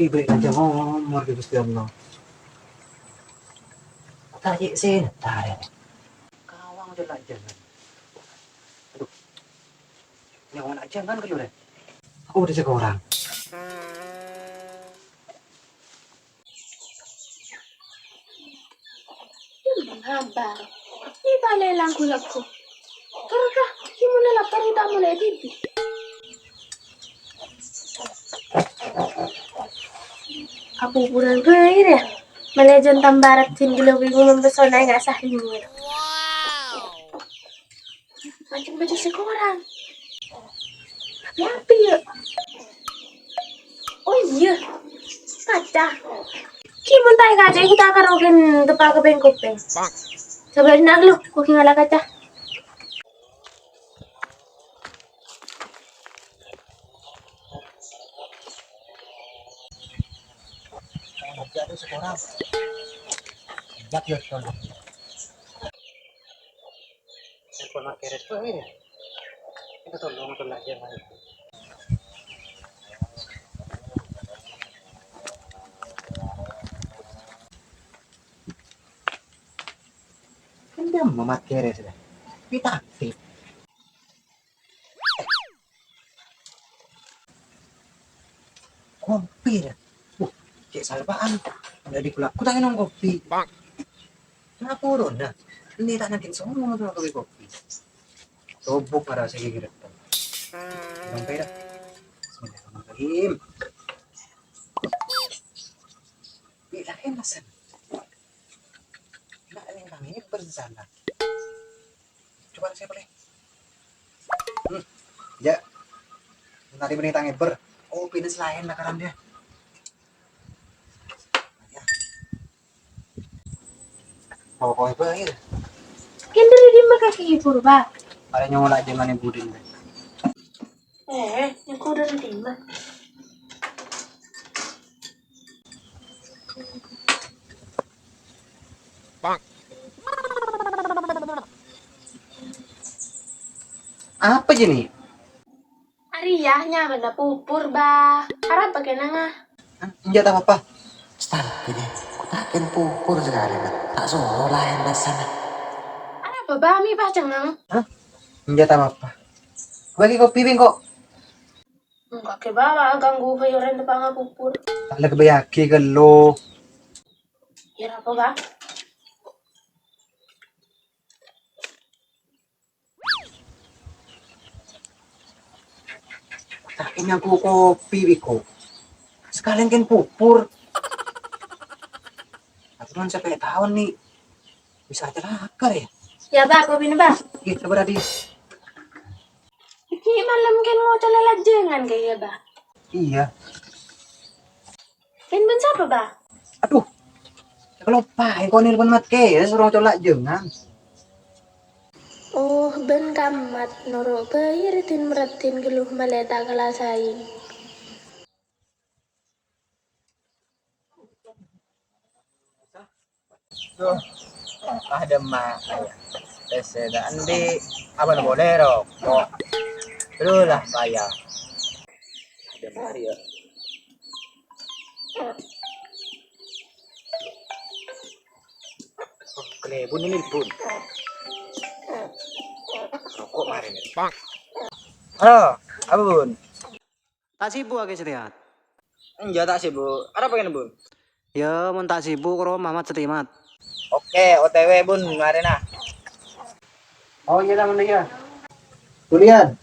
Ibalik aja ngomong di Gusti Allah. Tadi sih, tadi. Kawang aja lah jangan. Aduh, nyawan aja kan ke deh. Aku udah jaga orang. Habar. Di balai langku lakku. Karena gimana lapar udah mulai tibi. Aku bulan berakhir ya. Manajan tambarat tinggi lebih membesona nggak sah ini. Macam-macam sekolah. Tapi ya. Oh iya. Kaca. Kimun tayo kaca kita karokin tepa ke bengkopeng. Coba nak lu, kuking ala kaca. Jadi sekolah. Jak ya tolong. Telepon mak keres tuh ini. Kita tolong aja lah. Kan mamat keres dah. Kita aktif. Kopi dah. Cek salbaan. Udah dipulak. Ku tanya nong kopi. Nah aku udah dah. Ini tak nanti semua mau kopi. Sobok para saya kira. Sampai dah. Bismillahirrahmanirrahim. Bila kemasan. Nah ini kami ini berzana. Coba saya boleh. Ya. Nanti beri tangan ber. Oh pindah lain lah karena dia. Oh kau bayar. Kendari di kaki purba. Ada nyola jangan yang budin. Yang kau dari timah. Apa jadi? Ariyahnya benda pupur bah. Harap pakai nangah. Enggak tahu apa. Stan, ini kutakin pupur sekali nak. Tak suruh lain di sana. Harap bah mi bah cengang. Enggak tahu apa. Bagi kopi bing kok. Enggak ke bawa ganggu bayoran depan nga pupur. Tak lagi bayaki ke lo. Ya apa bah? Tak ini aku kopi biko. Sekalian kan pupur. Aku kan sampai tahun nih. Bisa aja lakar ya. Ya bah kopi ni bah. Gitu berarti. Iki malam kan mau calelat jangan kayak bah. Iya. Kan ben siapa bah? Aduh. Kalau pakai kau nelpon mat ke, suruh colak jangan. Oh ben kamat noro bayaritin meratin geluh maleta kalasain. Tuh. Ada mak. Ese da andi apa no bolero. Kok. Terus lah saya. Ada Mario. Kelebun ini pun. Rokok kemarin ya. Halo, apa bun? Tak sibuk lagi setiat. Enggak tak sibuk. Ada pengen bun? Ya, mau tak sibuk karo Mamat setimat. Oke, OTW bun kemarin ah. Oh iya teman ya. Tulian.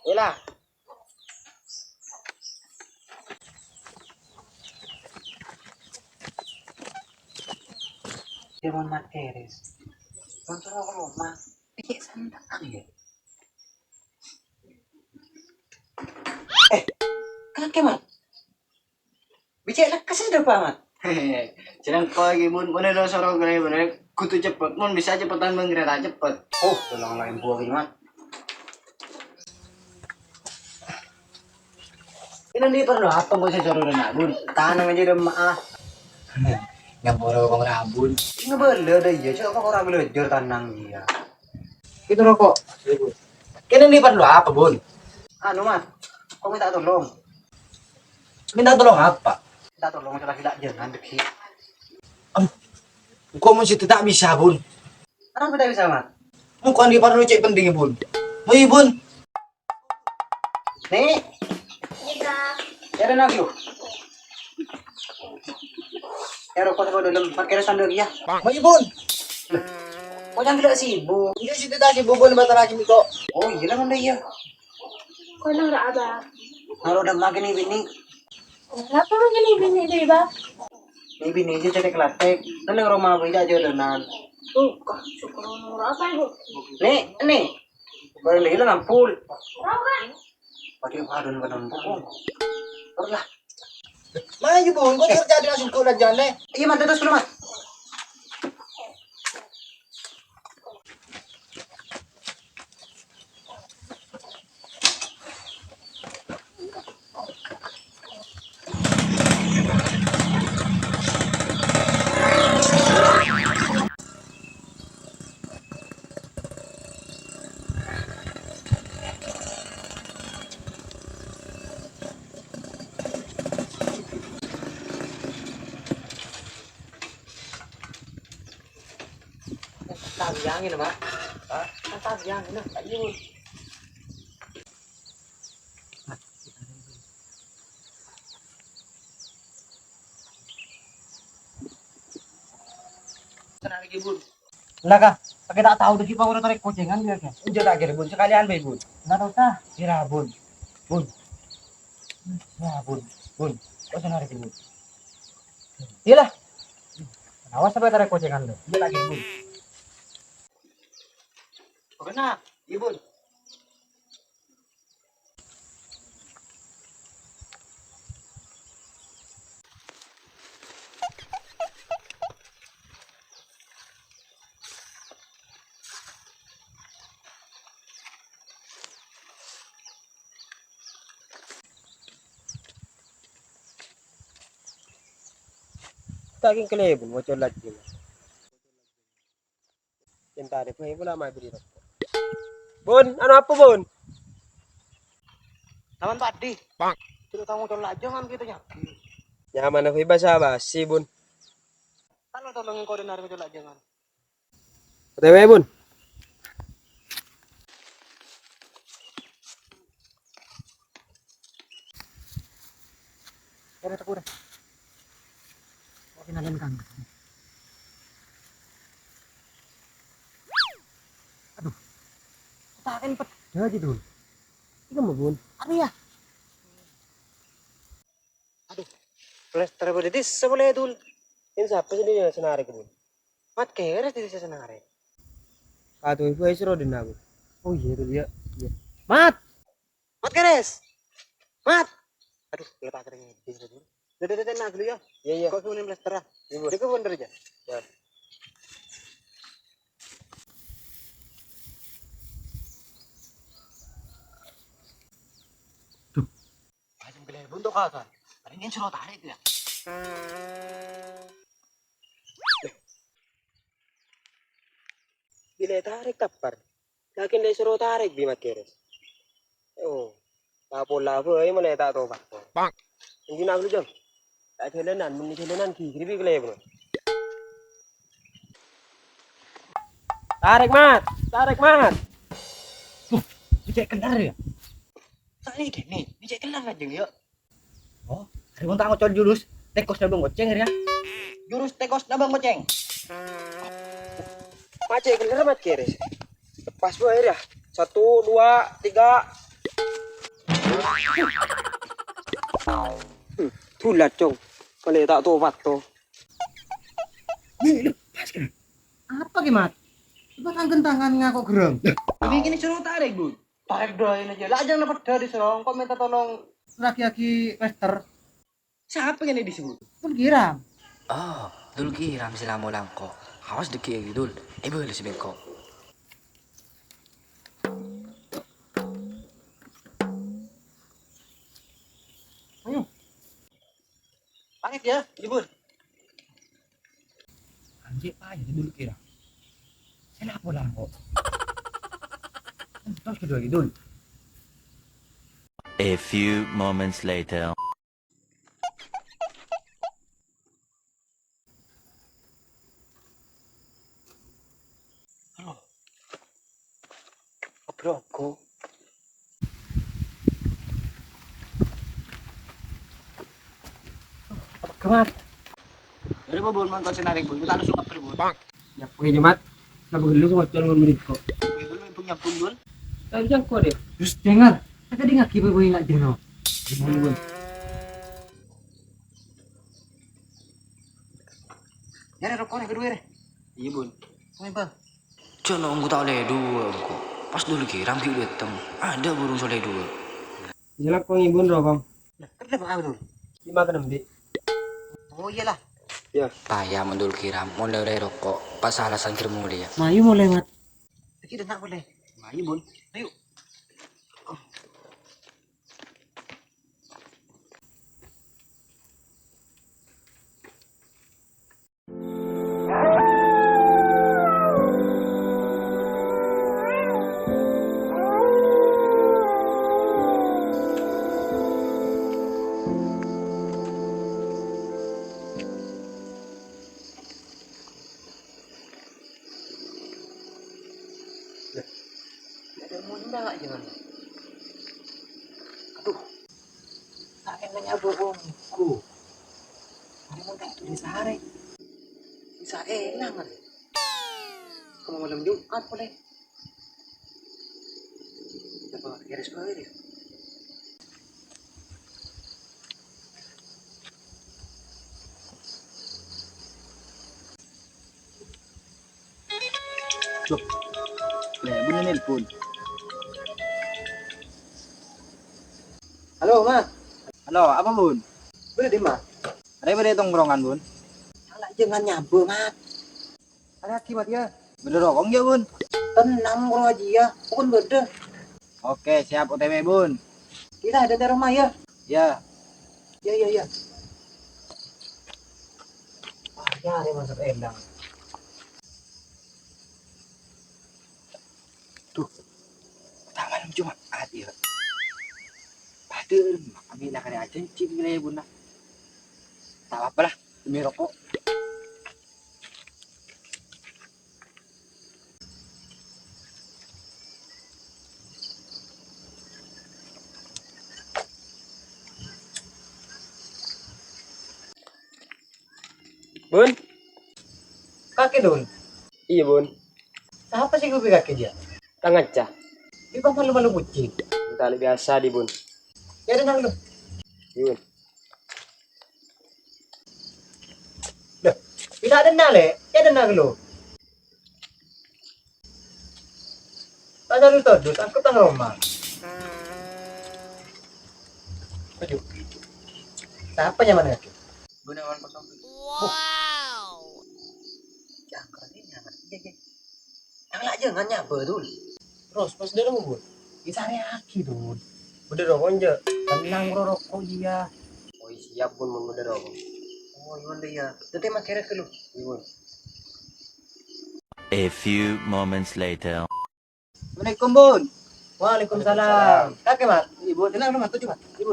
Iyalah. Dia mau materis. Untuk rumah. Pikir sandang ya. Kan kemat. Bicara kasih dah pamat. Hehehe. Jangan kau lagi bun, mana lo sorong kali bener. Kutu cepet, mun bisa cepetan menggerak cepet. Oh, tolong lain buah kemat. Ini di perlu apa gue sih sorong nak bun? Tanam aja udah maaf. Yang baru bang rabun. Ngebele ada iya, coba kau orang belajar tanang iya. Itu rokok. Kini di perlu apa bun? Anu, Mat. Kau minta tolong. Minta tolong apa? Minta tolong sa laki-laki jangan deki. Kau mesti tak bisa, Bun. Kenapa tidak bisa, Mat? Muka di paru cek penting, Bun. Mau Bun. Nih, Iya. ya na view. Ya rokok ko dalam pakai sandal ya. Mau Bun. Kau jangan tidak sibuk. Iya sih tidak sih Bun batal lagi Miko. Oh iya lah mana iya. Kau nang Abah. Kalau udah makin nih bini, Kenapa lu gini bini deh, Bang? nih bini aja cetek latek. Kan yang rumah beda aja dengan. Kah, syukur nomor apa, Ibu? Nih. Baru lagi lah nampul. Berapa? Pakai padun ke nampul. Lah, Maju Bun, kau kerja di langsung kau dah jalan. iya mat terus dulu mat. Tabiangin mak. Kan tabiangin lah. Ayo. Tenang lagi bun. Lah kah? Pakai tak tahu deh kita udah tarik kocengan dia kan. Udah tak kira Bun sekalian bae Bun. Enggak tahu tah. Kira Bun. Bun. Ya Bun. Bun. Kau sana narik Bun. Iyalah. Awas sampai tarik kocengan lo. Dia lagi Bun. Oke nak. Iya bun. Taking kelebon, mo cholat din. Yan tari pa, wala may bili. Bon, ano apa Bon? Taman tadi. Bang. Sudah kamu tolong aja kan gitu ya. Nyaman ako iba sa si Bon. Kalau tolongin koordinator ko tolong aja kan. Otewe Bon. Kira tak udah. Oke nalen kang. Aduh. Takin pet. Jadi dulu. Ikaw mo Bon. Ano ya? Plaster boleh dis boleh dul. Yan sa pa siya sanari ko Bon. Mat kere di sa senare. Kato iba isro din ako. Oh iya itu dia. Iya. Mat. Mat keres. Mat. Aduh, kita kering di dulu. Dede nak dulu ya. Iya iya. Kau kunin plaster. Iya Bon. Dia ke bener aja. Ya. Ayam gele buntuk kan. Paling suruh tarik ya. Bila tarik tapar. Lakin dia suruh tarik bimat keres. Oh. Tapo lavo ay maleta to ba. Bang. Hindi na ako dyan. Tak chelenan, muni chelenan ki kribi kelebon. Tarik mat, tarik mat. Cek kelar ya? Tadi deh nih, dicek kelar aja ya. Oh, hari mau tak ngocol jurus. Tekos dah bang goceng ya. Jurus tekos nabang goceng. Macet kelar mat keres. Lepas bu air ya. 1, 2, 3. Tulat cong. Kalau tak tahu wat to. Nih, lepas kan? Apa gimana? Coba tangan tangannya kok gerem. Ini kini suruh tarik bun. Tarik doain aja. Lah jangan dapat dari serong. Kau minta tolong. Laki-laki pester. Siapa yang ini disebut? Pun giram. Oh, dul kiram sila mo lang ko. Awas deki dul. Ibu si Bengko. Tarik ya, ibu. Anjir aja dulu kira. Kenapa lah kok? Terus kedua gitu. A few moments later. Bro, ko. Kemat. Dari mo bun, man ko sinaring bun. Buta suka pre bun. Ya, oke Jemat. Nah, begitu semua calon menit kok. Kuy bun, punya pun bun. Tapi jangan kok deh. Terus dengar. Tadi nggak kibai boy nggak dengar. Gimana boy? Ya rokoknya kedua deh. Iya bun. Main bang. Cono aku tak oleh dua aku. Pas dulu kiram ki datang. Ada burung soleh dua. Jelak kok ngibun rokok. Kenapa apa dulu? 5 ke 6 Oh iyalah. Ya. Payah mendul kiram. Mulai dari rokok. Pas alasan kirim dia. Mayu mulai mat. Kita nggak boleh. Mayu bun. Ayo. Ada munda jangan. Aduh. Tak enaknya bohongku. Ada munda itu di sehari. Bisa enak kan? Kamu malam Jumat boleh. Coba garis bawah ini. Bun nelpon. Halo, Mak. Halo, apa bun? Boleh di Mak? Ada yang ada tongkrongan bun? Alah jangan nyabu, Mak. Ada akibat ya. Bener rokok ya bun? Tenang bro aja ya. Bukan beda. Oke, siap OTW bun. Kita ada di rumah ya. Ya. Ya. Wah, ya ada masuk endang. Tak malam Jumat ya. Padahal kami nak ada aja cip nilai bun lah. Tak apa lah. Demi rokok. Bun? Kaki dulu. Iya bun. Apa sih gue kaki dia? Tangan cah. Di bawah malu-malu kucing. Tali biasa di bun. Ya udah nang lu. Iya bun. Tidak ada nale. Ya ada nang lu. Ada lu todus. Aku tang rumah. Maju. Siapa yang mana kaki? Gunawan kosong. Jangan ini jangan. Yang aja nggak nyapa dulu. Terus pas dia mau buat. Bisa reaksi dulu. Bener rokok aja. Tenang bro rokok iya. Oh siap bun, bun bener rokok. Oh iya deh ya. Nanti mak kira ke lu. Iya bun. A few moments later. Assalamualaikum bun. Waalaikumsalam. Kakek mat. Ibu tenang lu mat tuh mat. Ibu.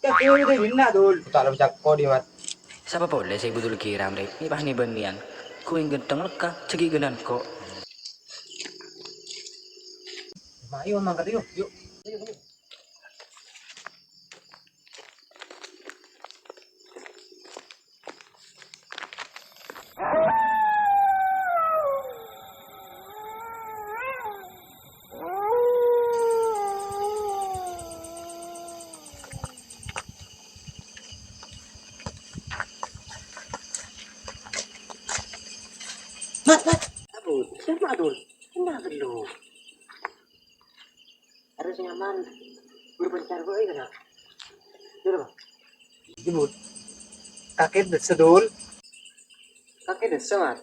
Kaki udah bina dul. Tak ada cakko di mat. Siapa boleh saya budul kiram deh. Ini pas nih banian. Ku ingin genteng leka. Cegi genan kok. Ayo mangkat yuk. Yuk. Mat. Abul. Siapa Abul? Tenang dulu. Harus nyaman. Berbencar gue kena. Dulu bang. Ibu. Kakek sedul. Kakek mat.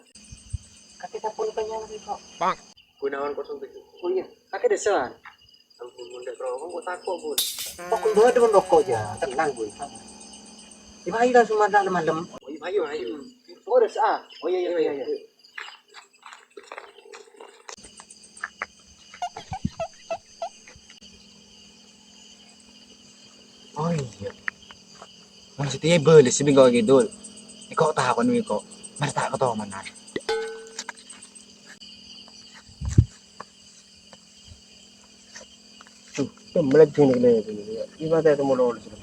Kakek tak pun kenyang sih kok. Gunawan 07. Oh iya. Kakek mat. Ampun bun dek rokok kok takut bun. Oh kun bawa dengan rokok aja. Tenang gue. Ibahi lah semua malam-malam. Oh iya ayo ayo. Oh desa. Oh iya. Oh iya. Maksudnya boleh sih bingung gitu. Ikaw takon mo ko. Mas takot ako man. Tembelak sini kena itu. Iba tayo tumulong sila.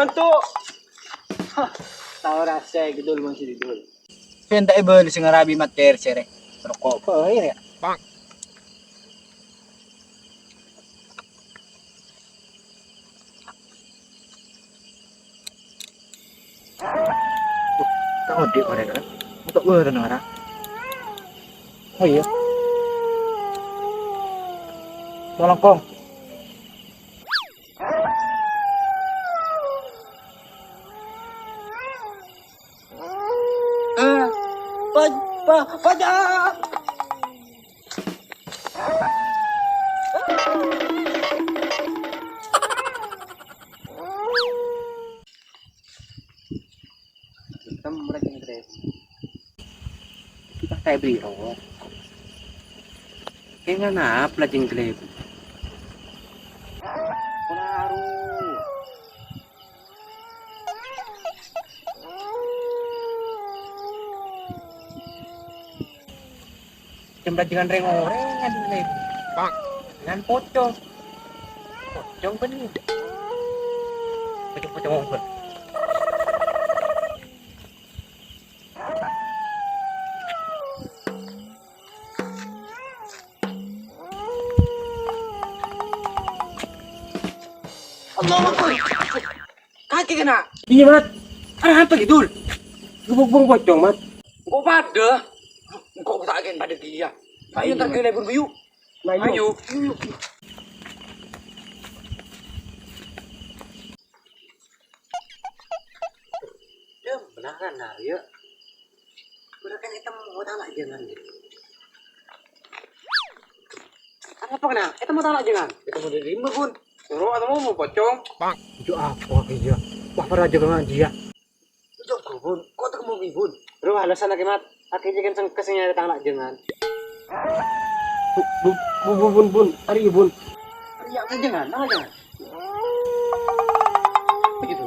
Kanto! Tahu rasa gitu loh masih didul. Penta boleh sing Arabi mater sere. Pero ko pa ya. Tahu di mana kan? Untuk gue tuh orang. Oh iya. Tolong kong. Pajak! Tembelak yang tres. Kita kayak beri rawat. Kaya nga na, pelating klip. Kularo. Jembat dengan reng-reng ada klip. Pak, dengan pocong. Pocong pa niyo. Pocong pa. Allah Akbar. Kaki kena. Iya, Mat. Apa gitu? Gubuk pocong, Mat. Kok pada? Kok tak agen pada dia. Ayo ntar ke lebur biu. Ayo. Ya beneran nah ya. Udah kan kita mau talak jangan gitu. Apa kena? Kita mau talak jangan. Kita mau diterima pun. Suruh atau mau pocong? Itu apa dia? Wah para jangan dia. Joko bun, kok tak mau bun? Bro alasan lagi mat. Akhirnya kan kesenya datang talak jangan. Bun. Hari bun. Ya jangan, nah jangan. Begitu.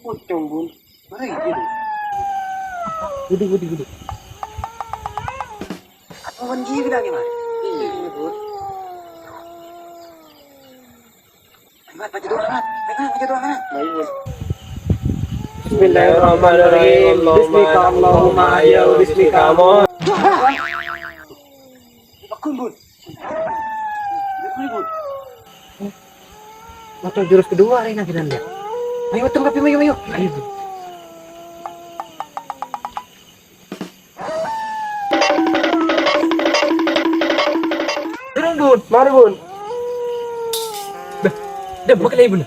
Pocong, bun. Mari gitu. Gudu. Apa wanji bilang gimana? Iya bun. Mat baca doa mat. Baca doa mat. Baik, bun. Bismillahirrahmanirrahim. Bismika Allahumma ya bismika amon. Bakun bun. Bun. Mata jurus kedua Rena kita lihat. Ayo tengok api mayo. Ayo. Turun, bun. Mari, bun. Dah makan bun.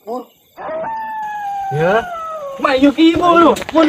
Bun. Ya. Mayu ki bun. Bun.